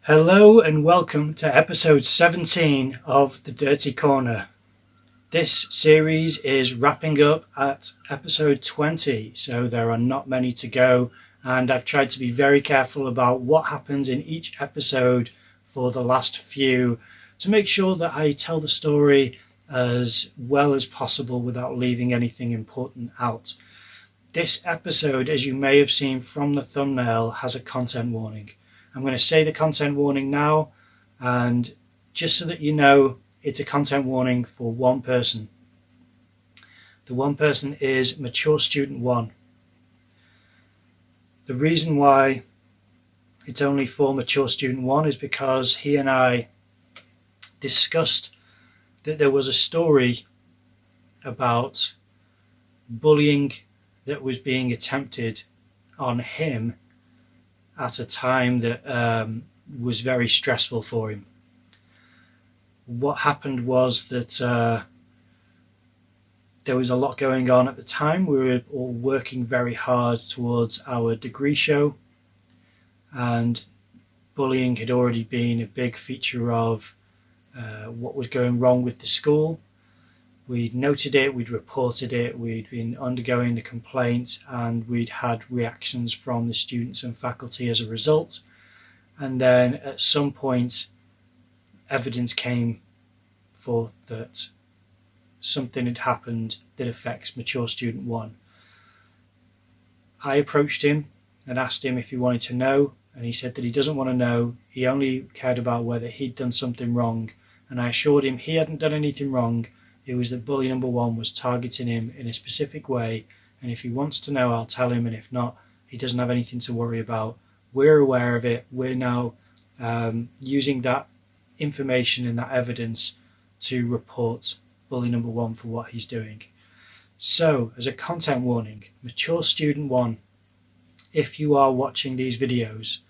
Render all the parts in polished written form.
Hello and welcome to episode 17 of The Dirty Corner. This series is wrapping up at episode 20, so there are not many to go, and I've tried to be very careful about what happens in each episode for the last few to make sure that I tell the story as well as possible without leaving anything important out. This episode, as you may have seen from the thumbnail, has a content warning. I'm going to say the content warning now, and just so that you know, it's a content warning for one person. The one person is Mature Student 1. The reason why it's only for Mature Student 1 is because he and I discussed that there was a story about bullying that was being attempted on him at a time that was very stressful for him. What happened was that there was a lot going on at the time. We were all working very hard towards our degree show, and bullying had already been a big feature of what was going wrong with the school. We'd noted it, we'd reported it, we'd been undergoing the complaints, and we'd had reactions from the students and faculty as a result. And then at some point, evidence came forth that something had happened that affects Mature Student 1. I approached him and asked him if he wanted to know, and he said that he doesn't want to know. He only cared about whether he'd done something wrong, and I assured him he hadn't done anything wrong. It was that bully number 1 was targeting him in a specific way, and if he wants to know, I'll tell him, and if not, he doesn't have anything to worry about. We're aware of it. We're now using that information and that evidence to report bully number 1 for what he's doing. So, as a content warning, Mature Student 1, if you are watching these videos,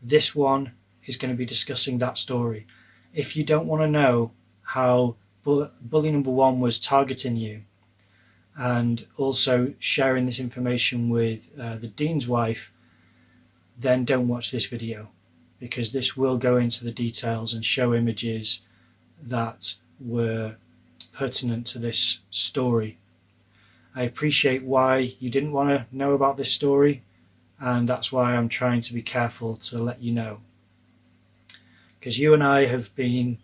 this one is going to be discussing that story. If you don't want to know how bully number 1 was targeting you and also sharing this information with the dean's wife, then don't watch this video, because this will go into the details and show images that were pertinent to this story. I appreciate why you didn't want to know about this story, and that's why I'm trying to be careful to let you know, because you and I have been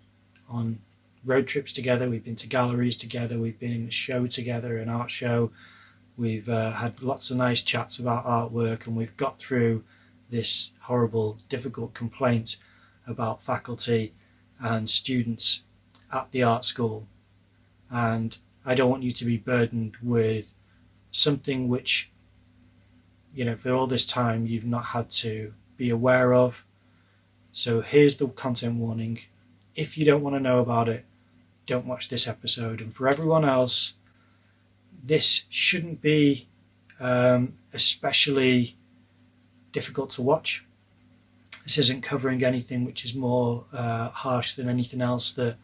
on road trips together, we've been to galleries together, we've been in a show together, an art show, we've had lots of nice chats about artwork, and we've got through this horrible, difficult complaint about faculty and students at the art school. And I don't want you to be burdened with something which, for all this time you've not had to be aware of. So here's the content warning. If you don't want to know about it, don't watch this episode. And for everyone else, this shouldn't be especially difficult to watch. This isn't covering anything which is more harsh than anything else that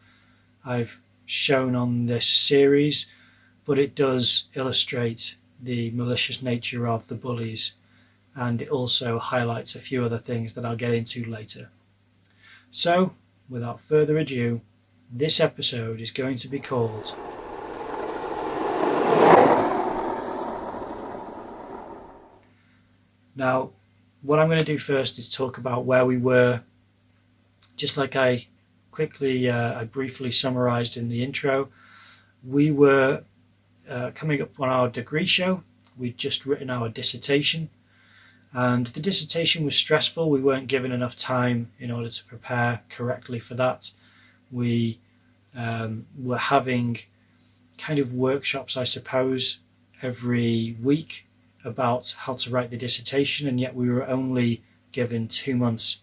I've shown on this series, but it does illustrate the malicious nature of the bullies, and it also highlights a few other things that I'll get into later. So, without further ado, this episode is going to be called Now, what I'm going to do first is talk about where we were, just like I briefly summarized in the intro. We were coming up on our degree show. We'd just written our dissertation, and the dissertation was stressful. We weren't given enough time in order to prepare correctly for that. We were having kind of workshops, I suppose, every week about how to write the dissertation, and yet we were only given 2 months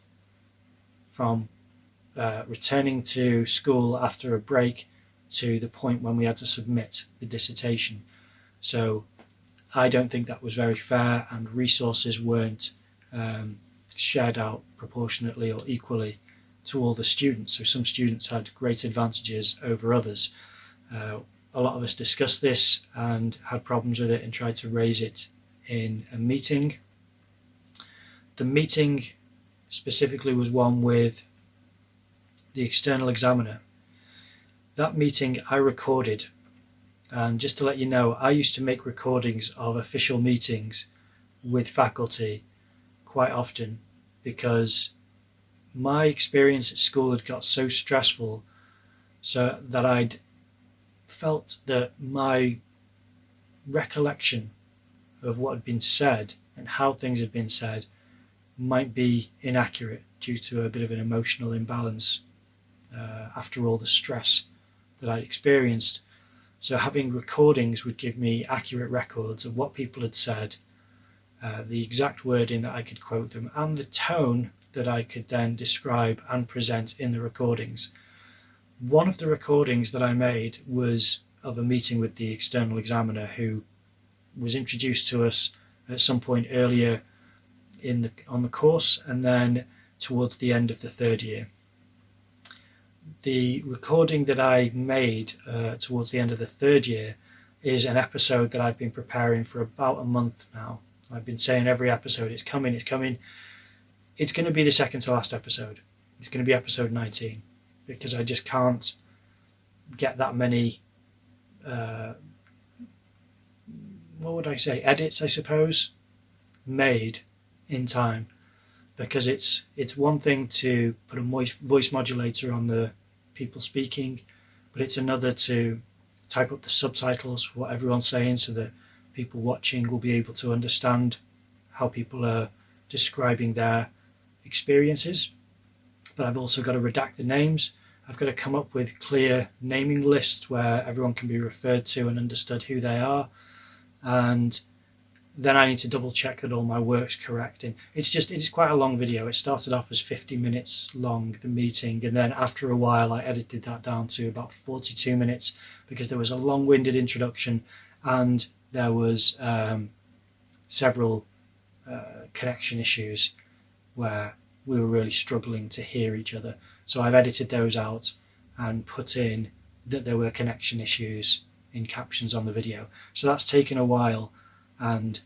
from returning to school after a break to the point when we had to submit the dissertation. So I don't think that was very fair, and resources weren't shared out proportionately or equally to all the students. So some students had great advantages over others. A lot of us discussed this and had problems with it and tried to raise it in a meeting. The meeting specifically was one with the external examiner. That meeting I recorded, and just to let you know, I used to make recordings of official meetings with faculty quite often because my experience at school had got so stressful so that I'd felt that my recollection of what had been said and how things had been said might be inaccurate due to a bit of an emotional imbalance after all the stress that I'd experienced. So having recordings would give me accurate records of what people had said, the exact wording that I could quote them, and the tone that I could then describe and present in the recordings. One of the recordings that I made was of a meeting with the external examiner, who was introduced to us at some point earlier on the course, and then towards the end of the third year. The recording that I made towards the end of the third year is an episode that I've been preparing for about a month now. I've been saying every episode, it's coming, it's coming. It's going to be the second to last episode. It's going to be episode 19, because I just can't get that many, edits, I suppose, made in time. Because it's one thing to put a voice modulator on the people speaking, but it's another to type up the subtitles for what everyone's saying so that people watching will be able to understand how people are describing their experiences. But I've also got to redact the names. I've got to come up with clear naming lists where everyone can be referred to and understood who they are. And then I need to double check that all my work's correct. And it is quite a long video. It started off as 50 minutes long, the meeting, and then after a while I edited that down to about 42 minutes because there was a long-winded introduction and there was several connection issues where we were really struggling to hear each other. So I've edited those out and put in that there were connection issues in captions on the video. So that's taken a while. And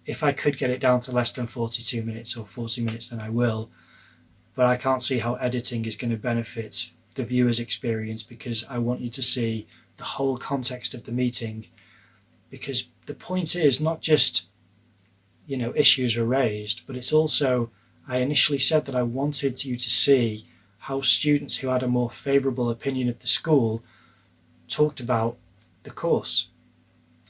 if I could get it down to less than 42 minutes or 40 minutes, then I will. But I can't see how editing is going to benefit the viewer's experience, because I want you to see the whole context of the meeting. Because the point is not just, issues are raised, but it's also, I initially said that I wanted you to see how students who had a more favourable opinion of the school talked about the course.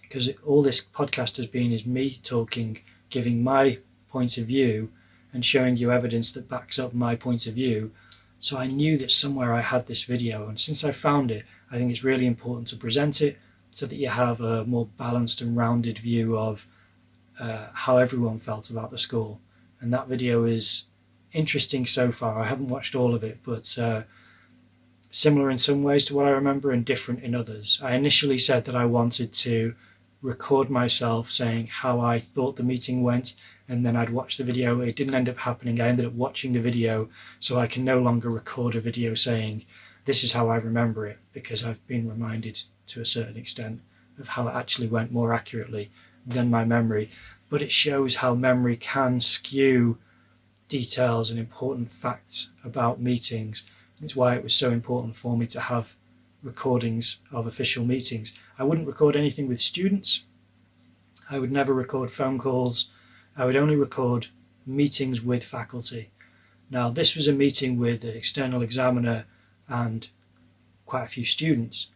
Because all this podcast has been is me talking, giving my point of view and showing you evidence that backs up my point of view. So I knew that somewhere I had this video, and since I found it, I think it's really important to present it so that you have a more balanced and rounded view of how everyone felt about the school. And that video is interesting so far. I haven't watched all of it, but similar in some ways to what I remember and different in others. I initially said that I wanted to record myself saying how I thought the meeting went, and then I'd watch the video. It didn't end up happening. I ended up watching the video, so I can no longer record a video saying this is how I remember it, because I've been reminded to a certain extent of how it actually went more accurately than my memory. But it shows how memory can skew details and important facts about meetings. It's why it was so important for me to have recordings of official meetings. I wouldn't record anything with students. I would never record phone calls. I would only record meetings with faculty. Now, this was a meeting with the external examiner and quite a few students,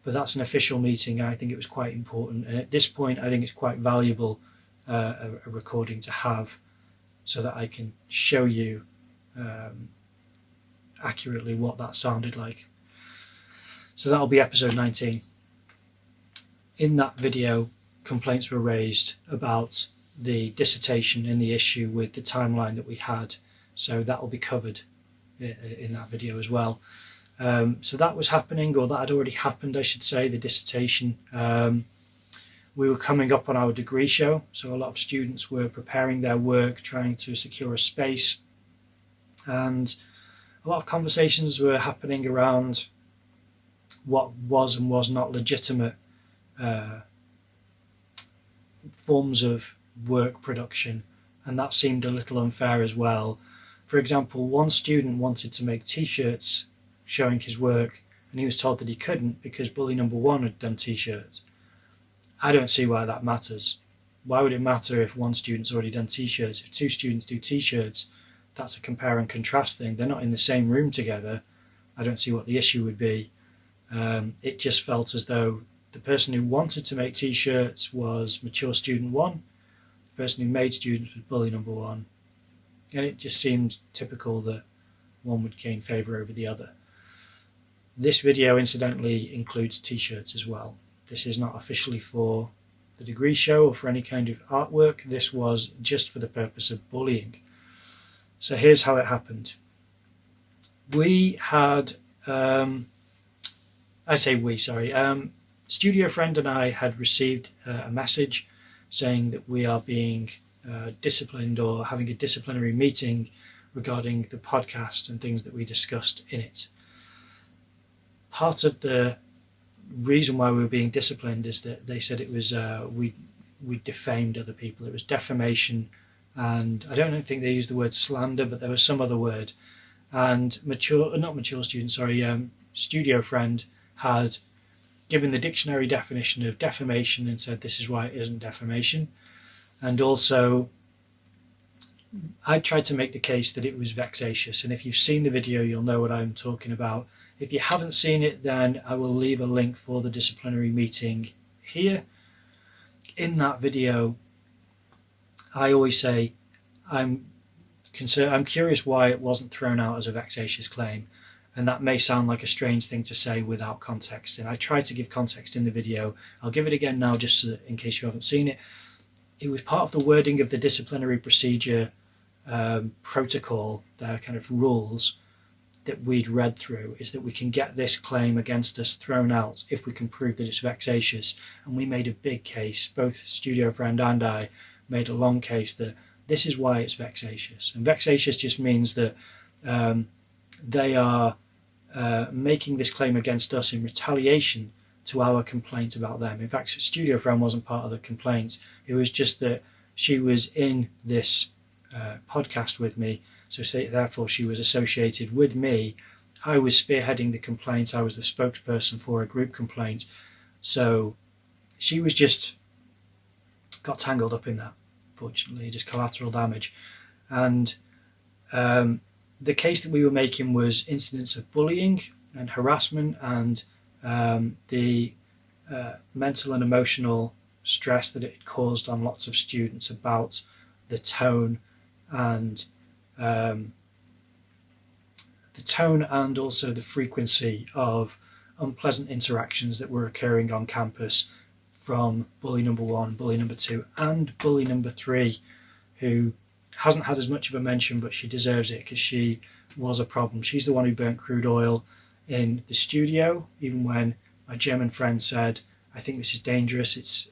but that's an official meeting, and I think it was quite important. And at this point, I think it's quite valuable a recording to have so that I can show you accurately what that sounded like. So that'll be episode 19. In that video, complaints were raised about the dissertation and the issue with the timeline that we had. So that will be covered in that video as well. So that was happening, or that had already happened, I should say, the dissertation. We were coming up on our degree show, so a lot of students were preparing their work, trying to secure a space. And a lot of conversations were happening around what was and was not legitimate forms of work production, and that seemed a little unfair as well. For example, one student wanted to make t-shirts showing his work, and he was told that he couldn't because bully number 1 had done t-shirts. I don't see why that matters. Why would it matter if one student's already done t-shirts? If 2 students do t-shirts, that's a compare and contrast thing. They're not in the same room together. I don't see what the issue would be. It just felt as though the person who wanted to make t-shirts was mature student 1. The person who made students was bully number 1. And it just seems typical that one would gain favour over the other. This video incidentally includes t-shirts as well. This is not officially for the degree show or for any kind of artwork. This was just for the purpose of bullying. So here's how it happened. We had, studio friend and I had received a message saying that we are being disciplined or having a disciplinary meeting regarding the podcast and things that we discussed in it. Part of the reason why we were being disciplined is that they said it was we defamed other people. It was defamation, and I don't think they used the word slander, but there was some other word. And studio friend had given the dictionary definition of defamation and said this is why it isn't defamation. And also I tried to make the case that it was vexatious, and if you've seen the video you'll know what I'm talking about. If you haven't seen it, then I will leave a link for the disciplinary meeting here. In that video, I always say I'm curious why it wasn't thrown out as a vexatious claim, and that may sound like a strange thing to say without context, and I tried to give context in the video. I'll give it again now just so in case you haven't seen it. It was part of the wording of the disciplinary procedure protocol, their kind of rules that we'd read through, is that we can get this claim against us thrown out if we can prove that it's vexatious. And we made a big case, both studio friend and I made a long case that this is why it's vexatious. And vexatious just means that they are making this claim against us in retaliation to our complaint about them. In fact, studio friend wasn't part of the complaint. It was just that she was in this podcast with me, so therefore she was associated with me. I was spearheading the complaint. I was the spokesperson for a group complaint. So she was just got tangled up in that, fortunately, just collateral damage. And the case that we were making was incidents of bullying and harassment and the mental and emotional stress that it caused on lots of students about the tone and also the frequency of unpleasant interactions that were occurring on campus from bully number 1, bully number 2, and bully number 3, who hasn't had as much of a mention, but she deserves it because she was a problem. She's the one who burnt crude oil in the studio, even when my German friend said, I think this is dangerous, it's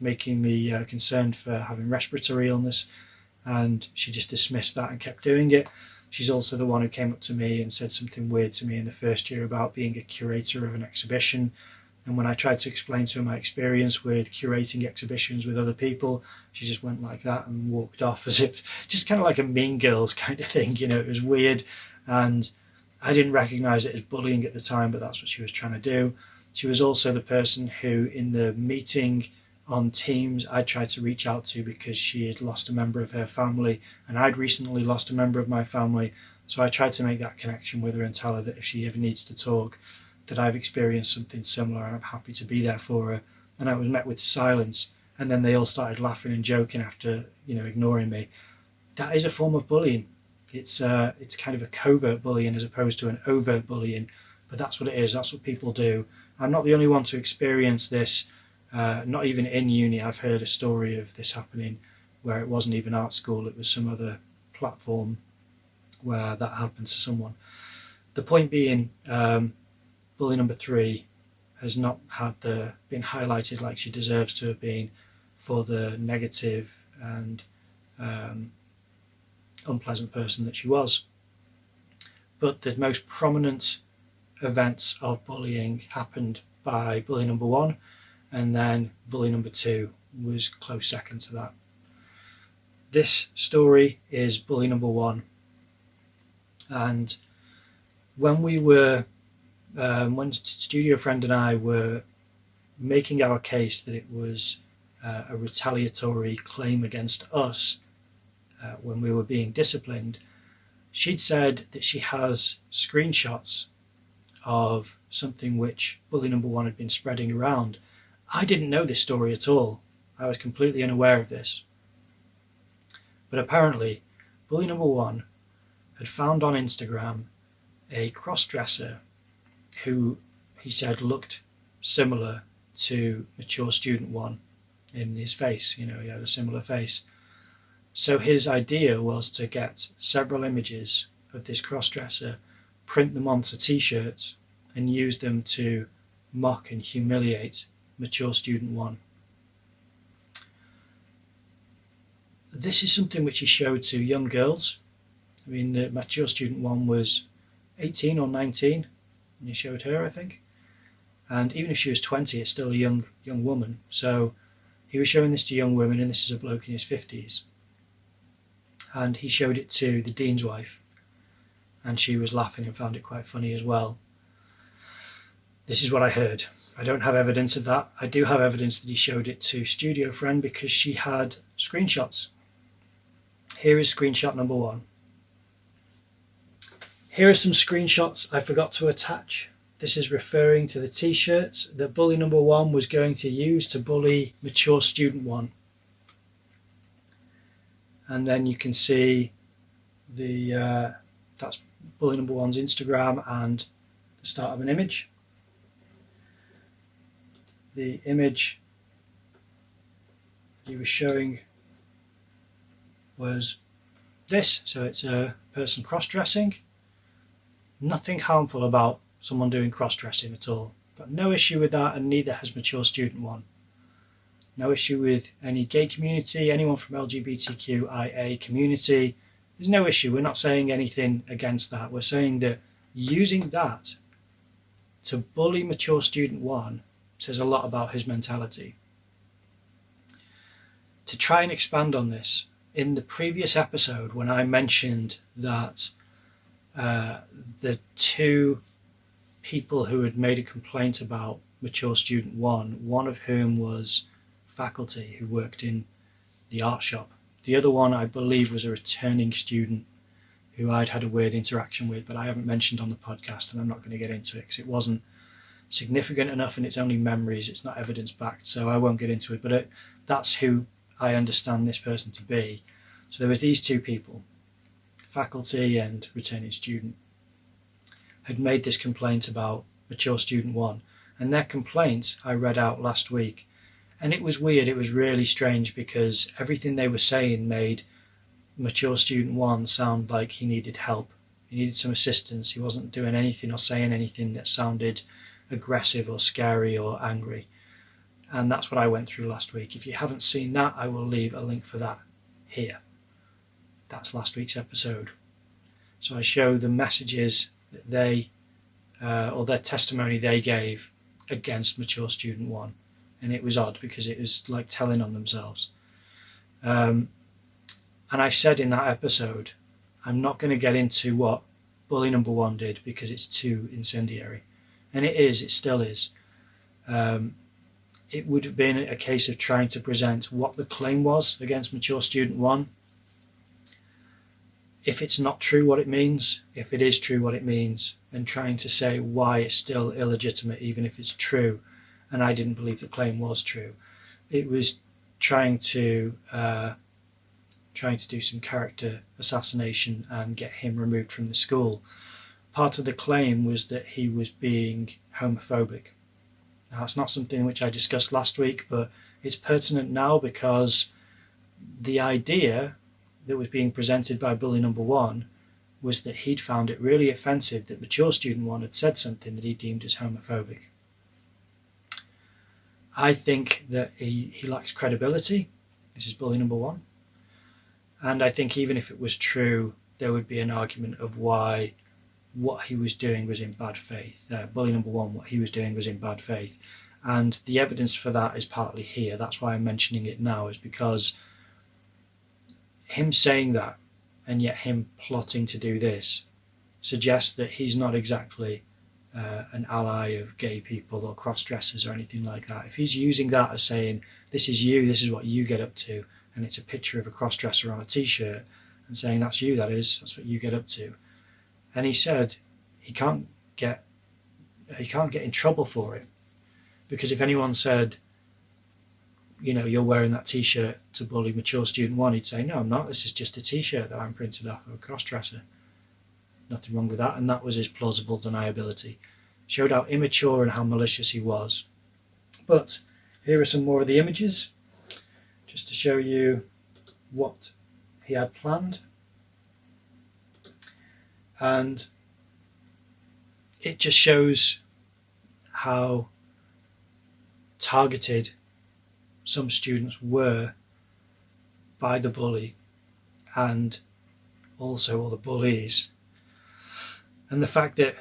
making me concerned for having respiratory illness, and she just dismissed that and kept doing it. She's also the one who came up to me and said something weird to me in the first year about being a curator of an exhibition, and when I tried to explain to her my experience with curating exhibitions with other people, she just went like that and walked off as if, just kind of like a Mean Girls kind of thing, it was weird, and I didn't recognise it as bullying at the time, but that's what she was trying to do. She was also the person who, in the meeting on Teams, I tried to reach out to because she had lost a member of her family, and I'd recently lost a member of my family. So I tried to make that connection with her and tell her that if she ever needs to talk, that I've experienced something similar and I'm happy to be there for her. And I was met with silence, and then they all started laughing and joking after, ignoring me. That is a form of bullying. It's kind of a covert bullying as opposed to an overt bullying, but that's what it is. That's what people do. I'm not the only one to experience this, not even in uni. I've heard a story of this happening where it wasn't even art school, it was some other platform where that happened to someone. The point being, bully number 3 has not been highlighted like she deserves to have been for the negative and unpleasant person that she was. But the most prominent events of bullying happened by bully number 1, and then bully number 2 was close second to that. This story is bully number 1. And when we were, when studio friend and I were making our case that it was a retaliatory claim against us when we were being disciplined, she'd said that she has screenshots of something which bully number one had been spreading around. I didn't know this story at all. I was completely unaware of this. But apparently, bully number one had found on Instagram a cross-dresser who he said looked similar to mature student one in his face. He had a similar face. So his idea was to get several images of this cross-dresser, print them onto t-shirts, and use them to mock and humiliate mature student one. This is something which he showed to young girls. I mean, the mature student one was 18 or 19 when he showed her, I think. And even if she was 20, it's still a young woman. So he was showing this to young women, and this is a bloke in his 50s. And he showed it to the dean's wife, and she was laughing and found it quite funny as well. This is what I heard. I don't have evidence of that. I do have evidence that he showed it to studio friend because she had screenshots. Here is screenshot number one. Here are some screenshots I forgot to attach. This is referring to the t-shirts that bully number one was going to use to bully mature student one. And then you can see that's bully number one's Instagram and the start of an image. The image he was showing was this. So it's a person cross-dressing. Nothing harmful about someone doing cross-dressing at all. Got no issue with that, and neither has mature student one. No issue with any gay community, anyone from LGBTQIA community. There's no issue. We're not saying anything against that. We're saying that using that to bully mature student one says a lot about his mentality. To try and expand on this, in the previous episode when I mentioned that the two people who had made a complaint about mature student one of whom was faculty who worked in the art shop. The other one, I believe, was a returning student who I'd had a weird interaction with, but I haven't mentioned on the podcast, and I'm not going to get into it because it wasn't significant enough and it's only memories, it's not evidence backed, so I won't get into it. But that's who I understand this person to be. So there was these two people, faculty and returning student, had made this complaint about mature student one, and their complaint I read out last week. And it was weird, it was really strange, because everything they were saying made mature student one sound like he needed help. He needed some assistance. He wasn't doing anything or saying anything that sounded aggressive or scary or angry. And that's what I went through last week. If you haven't seen that, I will leave a link for that here. That's last week's episode. So I show the messages that they, or their testimony they gave against mature student one. And it was odd because it was like telling on themselves. And I said in that episode, I'm not going to get into what bully number one did because it's too incendiary. And it is, it still is. It would have been a case of trying to present what the claim was against mature student one. If it's not true, what it means. If it is true, what it means. And trying to say why it's still illegitimate, even if it's true. And I didn't believe the claim was true. It was trying to do some character assassination and get him removed from the school. Part of the claim was that he was being homophobic. Now, it's not something which I discussed last week, but it's pertinent now because the idea that was being presented by bully number one was that he'd found it really offensive that mature student one had said something that he deemed as homophobic. I think that he lacks credibility. This is bully number one. And I think even if it was true, there would be an argument of why what he was doing was in bad faith. Bully number one, what he was doing was in bad faith. And the evidence for that is partly here. That's why I'm mentioning it now, is because him saying that and yet him plotting to do this suggests that he's not exactly an ally of gay people or cross-dressers or anything like that. If he's using that as saying, this is you, this is what you get up to, and it's a picture of a cross-dresser on a t-shirt and saying that's you, that's what you get up to. And he said he can't get in trouble for it, because if anyone said, you're wearing that t-shirt to bully mature student 1, he'd say, no, I'm not, this is just a t-shirt that I'm printed off of a cross-dresser. Nothing wrong with that, and that was his plausible deniability. Showed how immature and how malicious he was. But here are some more of the images, just to show you what he had planned. And it just shows how targeted some students were by the bully and also all the bullies. And the fact that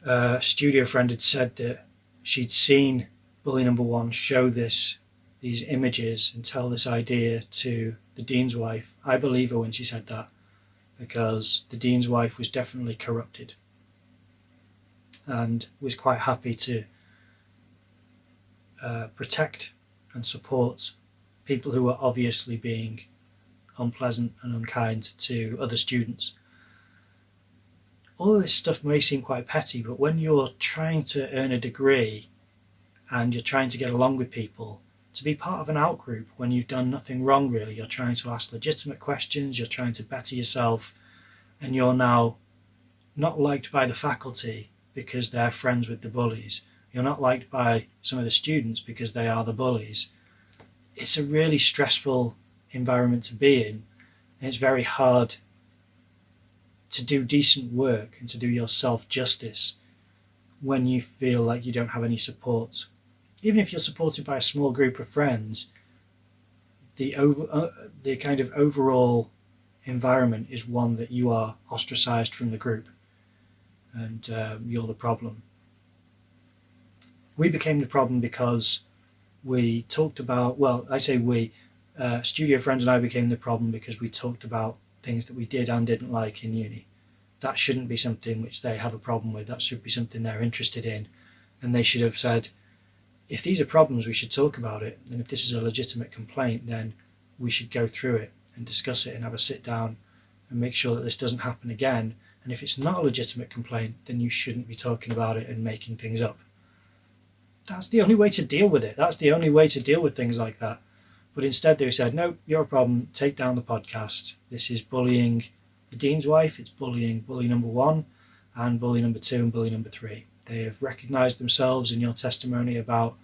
a studio friend had said that she'd seen bully number 1 show these images and tell this idea to the dean's wife, I believe her when she said that, because the dean's wife was definitely corrupted and was quite happy to protect and support people who were obviously being unpleasant and unkind to other students. All of this stuff may seem quite petty, but when you're trying to earn a degree and you're trying to get along with people, to be part of an out-group when you've done nothing wrong really, you're trying to ask legitimate questions, you're trying to better yourself, and you're now not liked by the faculty because they're friends with the bullies. You're not liked by some of the students because they are the bullies. It's a really stressful environment to be in, and it's very hard to do decent work and to do yourself justice when you feel like you don't have any support. Even if you're supported by a small group of friends, the kind of overall environment is one that you are ostracized from the group, and you're the problem. We became the problem because we talked about, studio friends and I became the problem because we talked about things that we did and didn't like in uni. That shouldn't be something which they have a problem with. That should be something they're interested in. And they should have said, if these are problems, we should talk about it. And if this is a legitimate complaint, then we should go through it and discuss it and have a sit down and make sure that this doesn't happen again. And if it's not a legitimate complaint, then you shouldn't be talking about it and making things up. That's the only way to deal with it. That's the only way to deal with things like that. But instead they said, no, you're a problem, take down the podcast. This is bullying the dean's wife, it's bullying bully number 1 and bully number 2 and bully number 3. They have recognised themselves in your testimony about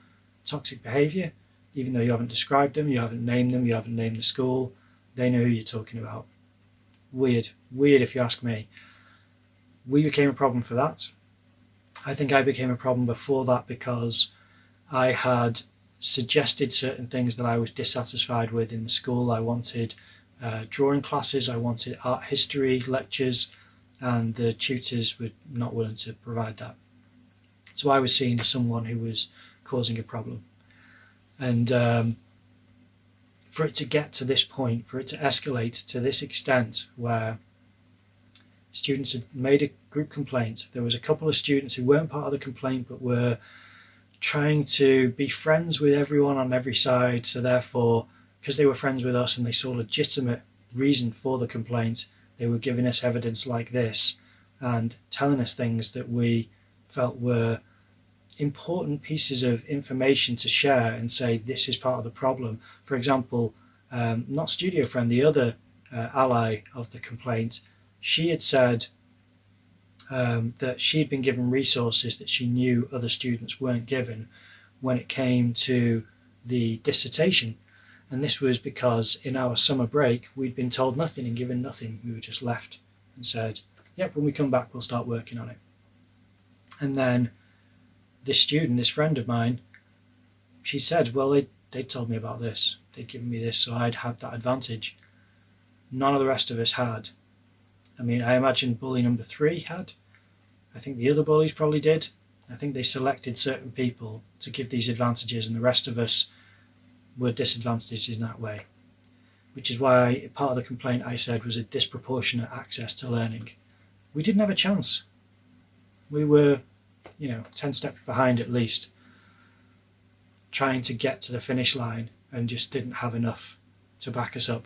toxic behaviour, even though you haven't described them, you haven't named them, you haven't named the school. They know who you're talking about. Weird if you ask me. We became a problem for that. I think I became a problem before that because I had suggested certain things that I was dissatisfied with in the school. I wanted drawing classes, I wanted art history lectures, and the tutors were not willing to provide that. So I was seen as someone who was causing a problem. And for it to get to this point, for it to escalate to this extent where students had made a group complaint, there was a couple of students who weren't part of the complaint but were trying to be friends with everyone on every side, so therefore, because they were friends with us and they saw legitimate reason for the complaint, they were giving us evidence like this and telling us things that we felt were important pieces of information to share and say this is part of the problem. For example, not studio friend, the other ally of the complaint, she had said that she had been given resources that she knew other students weren't given when it came to the dissertation. And this was because in our summer break, we'd been told nothing and given nothing. We were just left and said, yep, when we come back, we'll start working on it. And then this student, this friend of mine, she said, well, they told me about this. They'd given me this, so I'd had that advantage. None of the rest of us had. I mean, I imagine bully number 3 had. I think the other bullies probably did. I think they selected certain people to give these advantages, and the rest of us were disadvantaged in that way. Which is why part of the complaint I said was a disproportionate access to learning. we didn't have a chance. We were, 10 steps behind at least, trying to get to the finish line, and just didn't have enough to back us up.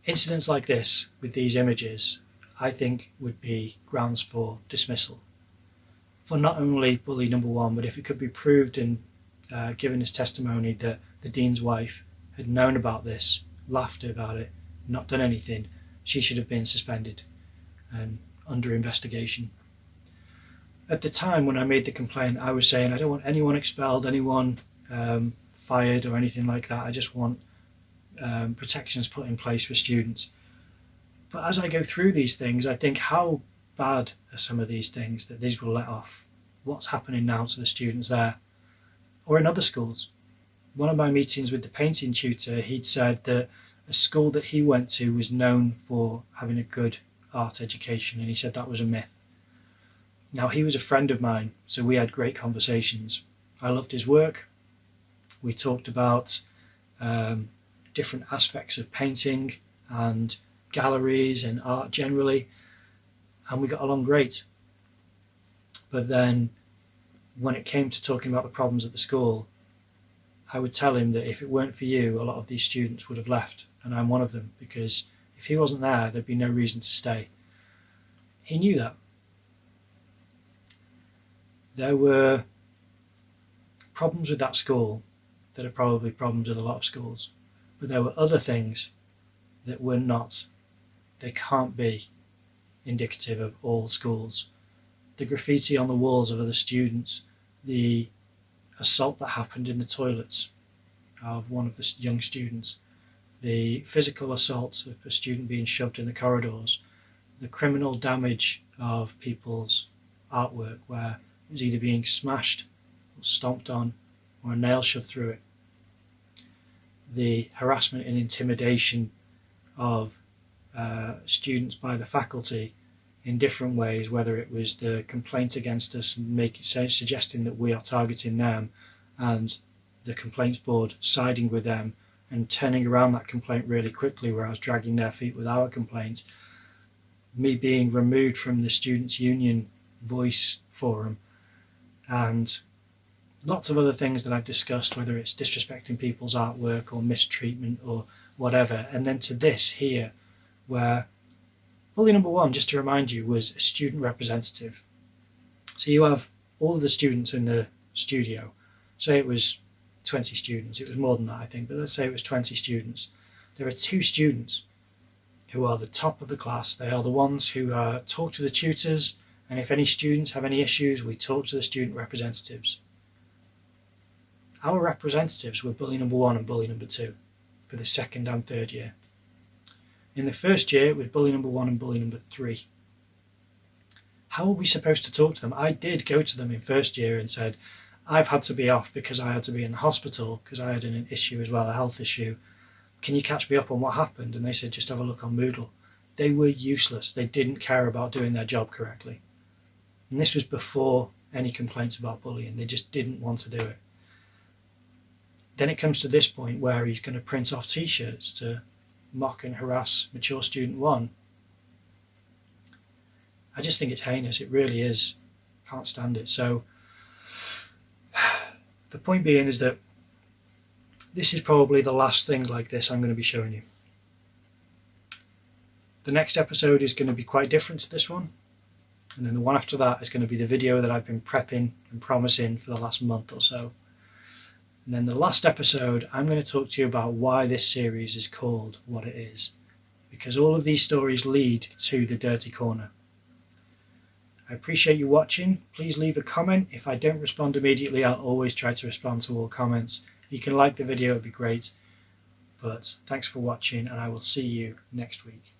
Incidents like this, with these images, I think would be grounds for dismissal. For not only bully number one, but if it could be proved and given his testimony that the dean's wife had known about this, laughed about it, not done anything, she should have been suspended and under investigation. At the time when I made the complaint, I was saying I don't want anyone expelled, anyone fired or anything like that. I just want protections put in place for students. But as I go through these things, I think, how bad are some of these things that these will let off? What's happening now to the students there? Or in other schools? One of my meetings with the painting tutor, he'd said that a school that he went to was known for having a good art education, and he said that was a myth. Now, he was a friend of mine, so we had great conversations. I loved his work. We talked about different aspects of painting and galleries and art generally, and we got along great. But then when it came to talking about the problems at the school, I would tell him that if it weren't for you, a lot of these students would have left, and I'm one of them, because if he wasn't there, there'd be no reason to stay. He knew that. There were problems with that school that are probably problems with a lot of schools, but there were other things that were not, they can't be indicative of all schools. The graffiti on the walls of other students, the assault that happened in the toilets of one of the young students, the physical assault of a student being shoved in the corridors, the criminal damage of people's artwork where it was either being smashed or stomped on or a nail shoved through it, the harassment and intimidation of students by the faculty in different ways, whether it was the complaint against us and suggesting that we are targeting them, and the complaints board siding with them and turning around that complaint really quickly, where I was dragging their feet with our complaint, me being removed from the Students' Union Voice Forum, and lots of other things that I've discussed, whether it's disrespecting people's artwork or mistreatment or whatever. And then to this here, where bully number one, just to remind you, was a student representative. So you have all of the students in the studio. Say it was 20 students. It was more than that, I think, but let's say it was 20 students. There are two students who are the top of the class. They are the ones who talk to the tutors, and if any students have any issues, we talk to the student representatives. Our representatives were bully number one and bully number two for the second and third year. In the first year, it was bully number one and bully number three. How are we supposed to talk to them? I did go to them in first year and said, I've had to be off because I had to be in the hospital because I had an issue as well, a health issue. Can you catch me up on what happened? And they said, just have a look on Moodle. They were useless. They didn't care about doing their job correctly. And this was before any complaints about bullying. They just didn't want to do it. Then it comes to this point where he's going to print off t-shirts to mock and harass mature student one. I just think it's heinous. It really is. Can't stand it. So the point being is that this is probably the last thing like this I'm going to be showing you. The next episode is going to be quite different to this one. And then the one after that is going to be the video that I've been prepping and promising for the last month or so. And then the last episode, I'm going to talk to you about why this series is called what it is. Because all of these stories lead to the Dirty Corner. I appreciate you watching. Please leave a comment. If I don't respond immediately, I'll always try to respond to all comments. If you can like the video, it'd be great. But thanks for watching, and I will see you next week.